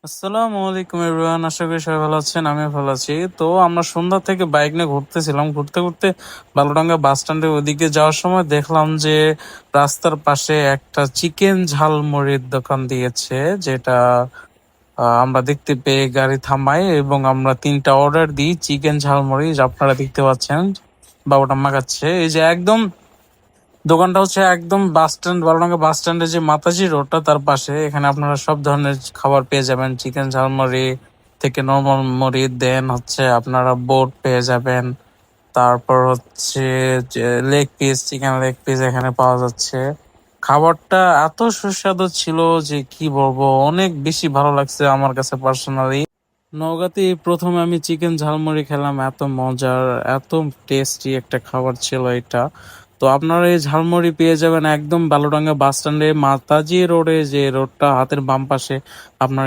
আসসালামু আলাইকুম এভরিওয়ান, আশা করি সবাই ভালো আছেন। আমিও ভালো আছি। তো আমরা সন্ধ্যা থেকে বাইক নিয়ে ঘুরতেছিলাম, ঘুরতে ঘুরতে বালুডাঙ্গা বাস স্ট্যান্ডের ওদিকে যাওয়ার সময় দেখলাম যে রাস্তার পাশে একটা চিকেন ঝালমুড়ির দোকান দিয়েছে, যেটা আমরা দেখতে পেয়ে গাড়ি থামাই এবং আমরা 3টা অর্ডার দিই চিকেন ঝালমুড়ি, যা আপনারা দেখতে পাচ্ছেন বাবুটা মাখাচ্ছে। এই যে একদম দোকানটা হচ্ছে একদম বাস স্ট্যান্ড, বালুডাঙ্গা বাস স্ট্যান্ডের যে মাতাজি রোডটা তার পাশে। এখানে আপনারা সব ধরনের খাবার পেয়ে যাবেন, চিকেন ঝালমুড়ি থেকে নর্মাল মুড়ি, দেন হচ্ছে আপনারা বোট পেয়ে যাবেন। তারপর হচ্ছে leg piece, chicken leg piece এখানে পাওয়া যাচ্ছে। খাবারটা এত সুস্বাদু ছিল যে কি বলবো, অনেক বেশি ভালো লাগছে আমার কাছে পার্সোনালি। নওগাঁতে এই প্রথম আমি চিকেন ঝালমুড়ি খেলাম, এত মজার, এত টেস্টি একটা খাবার ছিল এটা। তো আপনারা এই ঝালমুড়ি পেয়ে যাবেন একদম বালুডাঙ্গা বাস স্ট্যান্ডে মাতাজি রোডে, যে রোডটা হাতের বাম পাশে। আপনার